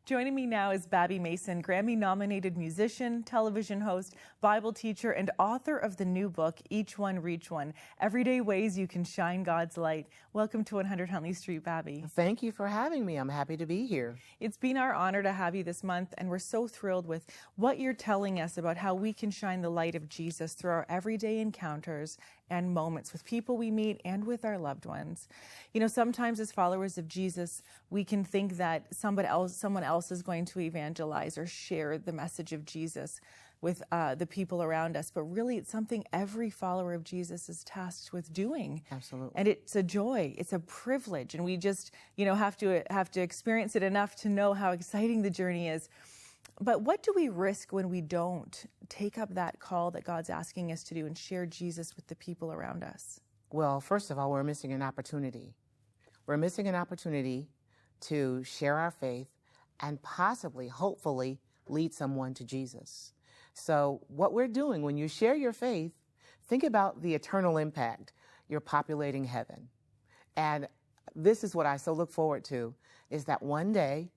Joining me now is Babbie Mason, Grammy-nominated musician, television host, Bible teacher, and author of the new book, Each One, Reach One, Everyday Ways You Can Shine God's Light. Welcome to 100 Huntley Street, Babbie. Thank you for having me. I'm happy to be here. It's been our honor to have you this month, and we're so thrilled with what you're telling us about how we can shine the light of Jesus through our everyday encounters and moments with people we meet and with our loved ones. You know, sometimes as followers of Jesus, we can think that someone else is going to evangelize or share the message of Jesus with the people around us, but really it's something every follower of Jesus is tasked with doing. Absolutely. And it's a joy, it's a privilege, and we just, have to experience it enough to know how exciting the journey is. But what do we risk when we don't take up that call that God's asking us to do and share Jesus with the people around us? Well, first of all, we're missing an opportunity. We're missing an opportunity to share our faith and possibly, hopefully, lead someone to Jesus. So what we're doing when you share your faith, think about the eternal impact. You're populating heaven. And this is what I so look forward to, is that one day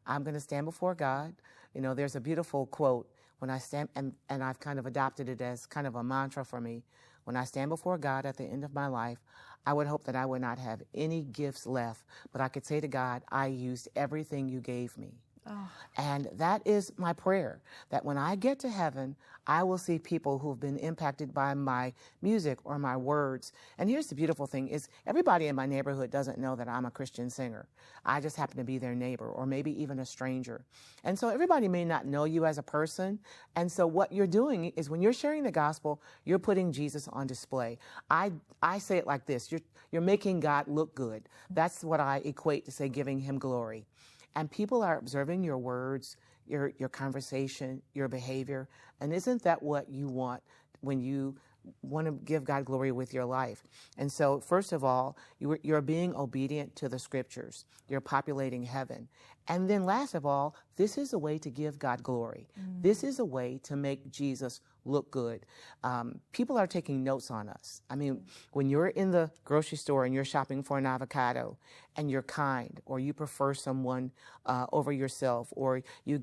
I'm going to stand before God. You know, there's a beautiful quote when I stand, and I've kind of adopted it as kind of a mantra for me. When I stand before God at the end of my life, I would hope that I would not have any gifts left, but I could say to God, I used everything you gave me. Oh. And that is my prayer, that when I get to heaven, I will see people who've been impacted by my music or my words. And here's the beautiful thing is everybody in my neighborhood doesn't know that I'm a Christian singer. I just happen to be their neighbor or maybe even a stranger. And so everybody may not know you as a person. And so what you're doing is when you're sharing the gospel, you're putting Jesus on display. I say it like this, you're making God look good. That's what I equate to say giving him glory. And people are observing your words, your conversation, your behavior. And isn't that what you want when you want to give God glory with your life? And so, first of all, you're being obedient to the scriptures. You're populating heaven. And then last of all, this is a way to give God glory. This is a way to make Jesus look good. People are taking notes on us. I mean, when you're in the grocery store and you're shopping for an avocado and you're kind, or you prefer someone over yourself, or you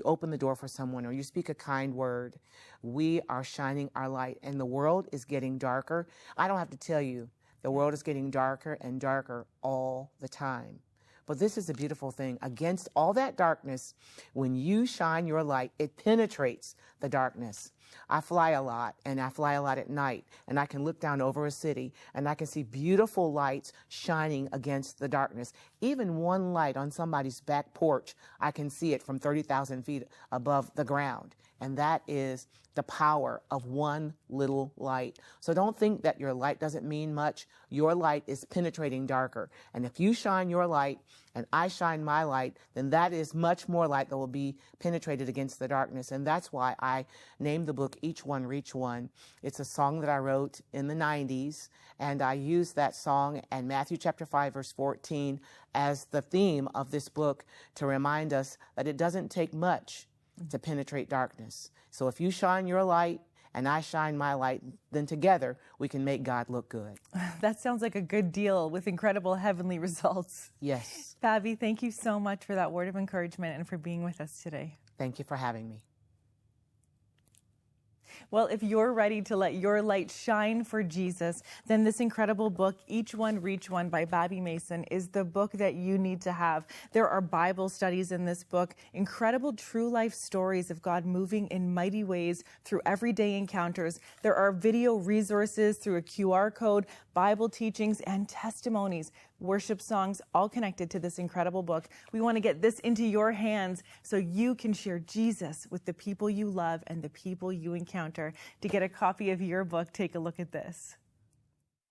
open the door for someone, or you speak a kind word, we are shining our light, and the world is getting darker. I don't have to tell you, the world is getting darker and darker all the time. But this is a beautiful thing. Against all that darkness, when you shine your light, it penetrates the darkness. I fly a lot, and I fly a lot at night, and I can look down over a city, and I can see beautiful lights shining against the darkness. Even one light on somebody's back porch, I can see it from 30,000 feet above the ground. And that is the power of one little light. So don't think that your light doesn't mean much. Your light is penetrating darker. And if you shine your light and I shine my light, then that is much more light that will be penetrated against the darkness. And that's why I named the book Each One, Reach One. It's a song that I wrote in the 90s. And I used that song and Matthew chapter 5, verse 14 as the theme of this book to remind us that it doesn't take much to penetrate darkness. So if you shine your light and I shine my light, then together we can make God look good. That sounds like a good deal with incredible heavenly results. Yes. Babbie, thank you so much for that word of encouragement and for being with us today. Thank you for having me. Well, if you're ready to let your light shine for Jesus, then this incredible book, Each One, Reach One by Babbie Mason, is the book that you need to have. There are Bible studies in this book, incredible true life stories of God moving in mighty ways through everyday encounters. There are video resources through a QR code, Bible teachings, and testimonies, worship songs, all connected to this incredible book. We want to get this into your hands so you can share Jesus with the people you love and the people you encounter. To get a copy of your book, take a look at this.